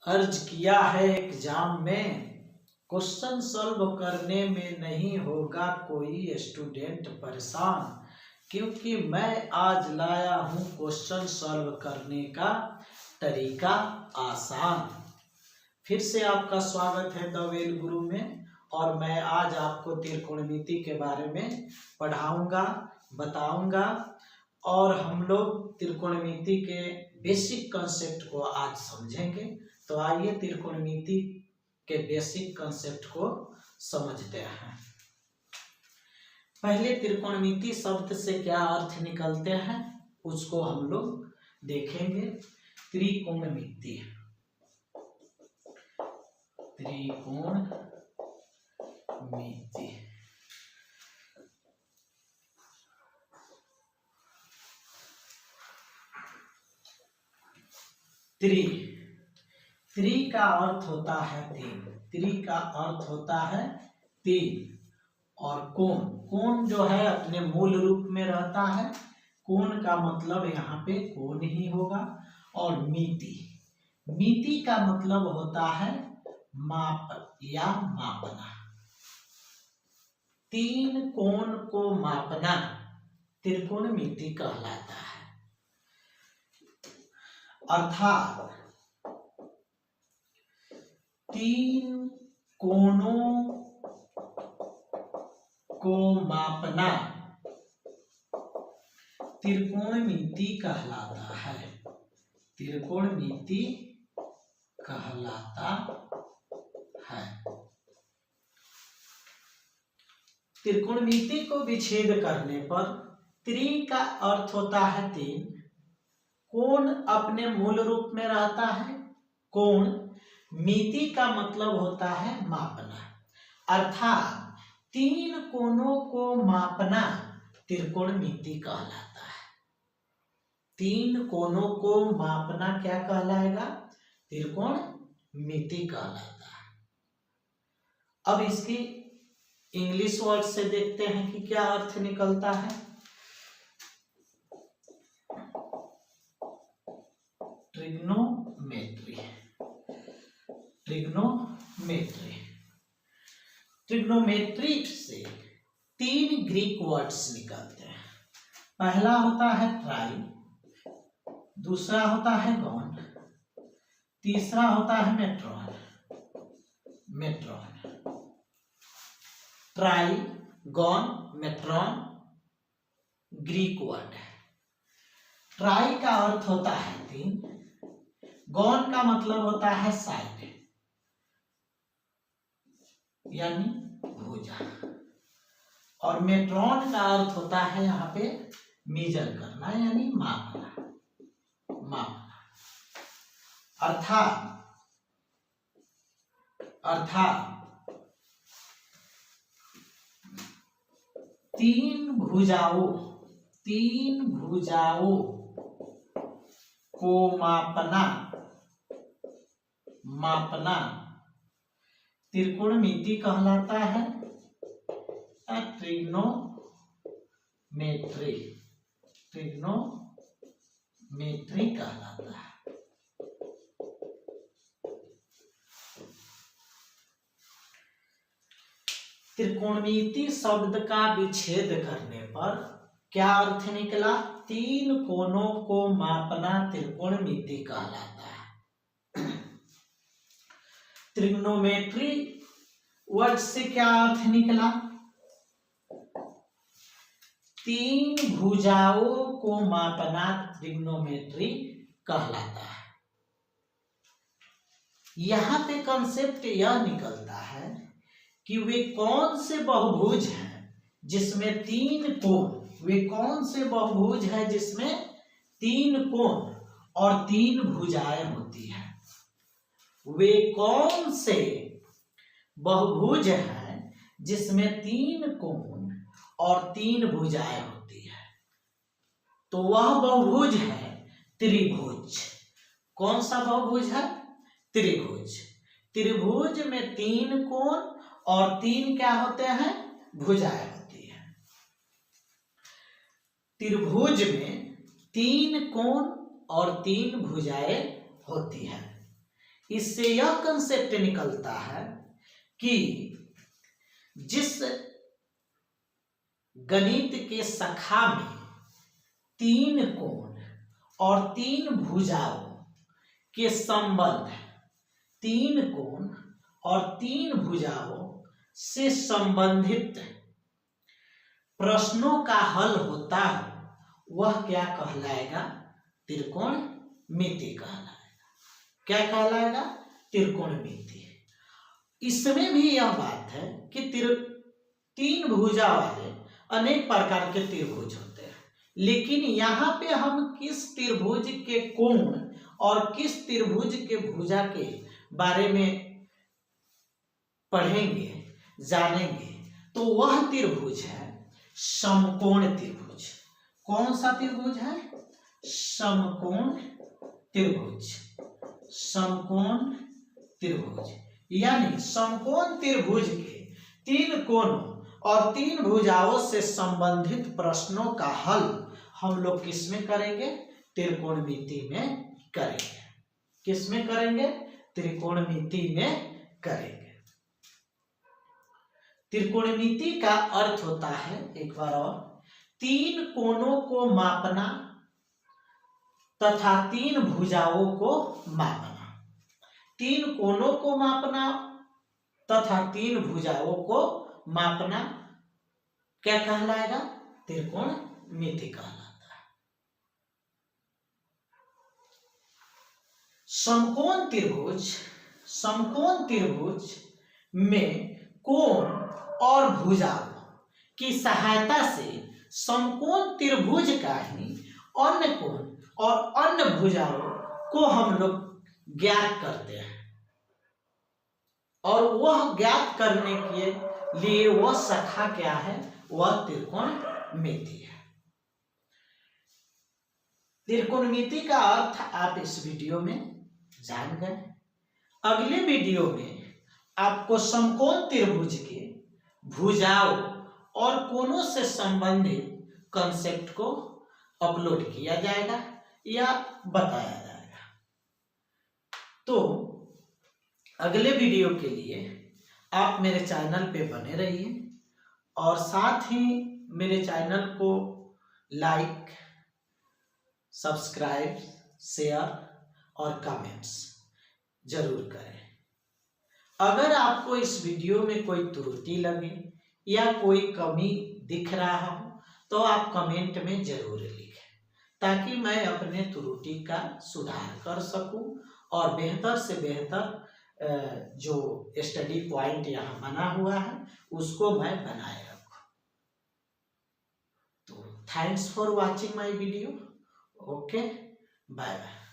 अर्ज किया है एग्जाम में, क्वेश्चन सॉल्व करने में नहीं होगा कोई स्टूडेंट परेशान, क्योंकि मैं आज लाया हूँ क्वेश्चन सॉल्व करने का तरीका आसान। फिर से आपका स्वागत है द वेल गुरु में। और मैं आज आपको त्रिकोणमिति के बारे में पढ़ाऊंगा, बताऊंगा और हम लोग त्रिकोणमिति के बेसिक कॉन्सेप्ट को आज समझेंगे। तो आइए त्रिकोणमिति के बेसिक कॉन्सेप्ट को समझते हैं। पहले त्रिकोणमिति शब्द से क्या अर्थ निकलते हैं उसको हम लोग देखेंगे। त्रिकोणमिति, त्रिकोणमिति त्रि का अर्थ होता है तीन। त्रि का अर्थ होता है तीन। और कोण जो है अपने मूल रूप में रहता है। कोण का मतलब यहाँ पे कोण ही होगा। और मिति का मतलब होता है माप या मापना। तीन कोण को मापना त्रिकोणमिति कहलाता है। अर्थात तीन कोणों को मापना त्रिकोणमिति कहलाता है। त्रिकोणमिति कहलाता है। त्रिकोणमिति को विच्छेद करने पर त्रि का अर्थ होता है तीन। कोण अपने मूल रूप में रहता है कोण। मिति का मतलब होता है मापना। अर्थात तीन कोणों को मापना त्रिकोणमिति कहलाता है। तीन कोणों को मापना क्या कहलाएगा? त्रिकोणमिति कहलाता है। अब इसकी इंग्लिश वर्ड से देखते हैं कि क्या अर्थ निकलता है। ट्रिग्नोमेट्री। ट्रिग्नोमेट्री से तीन ग्रीक वर्ड्स निकलते हैं। पहला होता है ट्राई, दूसरा होता है गॉन, तीसरा होता है मेट्रॉन। ट्राई, गॉन, मेट्रॉन ग्रीक वर्ड है। ट्राई का अर्थ होता है तीन। गॉन का मतलब होता है साइड यानी भुजा। और मेट्रॉन का अर्थ होता है यहाँ पे मेजर करना यानी मापना। अर्थात तीन भुजाओं को मापना त्रिकोणमिति कहलाता है। ट्रिग्नोमेट्री कहलाता है। त्रिकोणमिति शब्द का विच्छेद करने पर क्या अर्थ निकला? तीन कोणों को मापना त्रिकोणमिति कहलाता है। ट्रिग्नोमेट्री वर्ड से क्या अर्थ निकला? तीन भुजाओं को मापना त्रिग्नोमेट्री कहलाता है। यहां पे कंसेप्ट यह निकलता है कि वे कौन से बहुभुज हैं जिसमें तीन कोण, वे कौन से बहुभुज है जिसमें तीन कोण और तीन भुजाएं होती हैं। वे कौन से बहुभुज हैं जिसमें तीन कोण और तीन भुजाएं होती है? तो वह बहुभुज है त्रिभुज। कौन सा बहुभुज है? त्रिभुज। त्रिभुज में तीन कोण और तीन क्या होते हैं? भुजाएं होती है। त्रिभुज में तीन कोण और तीन भुजाएं होती है। इससे यह कंसेप्ट निकलता है कि जिस गणित के शाखा में 3 कोण और 3 भुजाओं के संबंध, 3 कोण और 3 भुजाओं से संबंधित प्रश्नों का हल होता है, वह क्या कहलाएगा? त्रिकोणमिति कहलाएगा। क्या कहलाएगा? त्रिकोणमिति। इसमें भी यह बात है कि 3 भुजा वाले अनेक प्रकार के त्रिभुज होते हैं, लेकिन यहाँ पे हम किस त्रिभुज के कोण और किस त्रिभुज के भुजा के बारे में पढ़ेंगे, जानेंगे, तो वह त्रिभुज है समकोण त्रिभुज। कौन सा त्रिभुज है? समकोण त्रिभुज। समकोण त्रिभुज यानी समकोण त्रिभुज के 3 कोणों और 3 भुजाओं से संबंधित प्रश्नों का हल हम लोग किस में करेंगे? त्रिकोणमिति में करेंगे। किस में करेंगे? त्रिकोणमिति में करेंगे। त्रिकोणमिति का अर्थ होता है, एक बार और, 3 कोणों को मापना तथा 3 भुजाओं को मापना। 3 कोणों को मापना तथा 3 भुजाओं को मापना क्या कहलाएगा? त्रिकोणमिति कहलाता है। समकोण त्रिभुज में कोण और भुजाओं की सहायता से समकोण त्रिभुज का ही अन्य कोण और अन्य भुजाओं को हम लोग ज्ञात करते हैं, और वह ज्ञात करने के लिए वह शाखा क्या है? वह त्रिकोणमिति है। त्रिकोणमिति का अर्थ आप इस वीडियो में जान गए। अगले वीडियो में आपको समकोण त्रिभुज के भुजाओं और कोणों से संबंधित कंसेप्ट को अपलोड किया जाएगा या बताया जाएगा। तो अगले वीडियो के लिए आप मेरे चैनल पे बने रहिए और साथ ही मेरे चैनल को लाइक, सब्सक्राइब, शेयर और कमेंट्स जरूर करें। अगर आपको इस वीडियो में कोई त्रुटि लगे या कोई कमी दिख रहा हो तो आप कमेंट में जरूर लिखें, ताकि मैं अपने त्रुटि का सुधार कर सकूं और बेहतर से बेहतर जो स्टडी पॉइंट यहाँ बना हुआ है उसको मैं बनाए रखूं। तो thanks for watching my video. Okay, bye bye.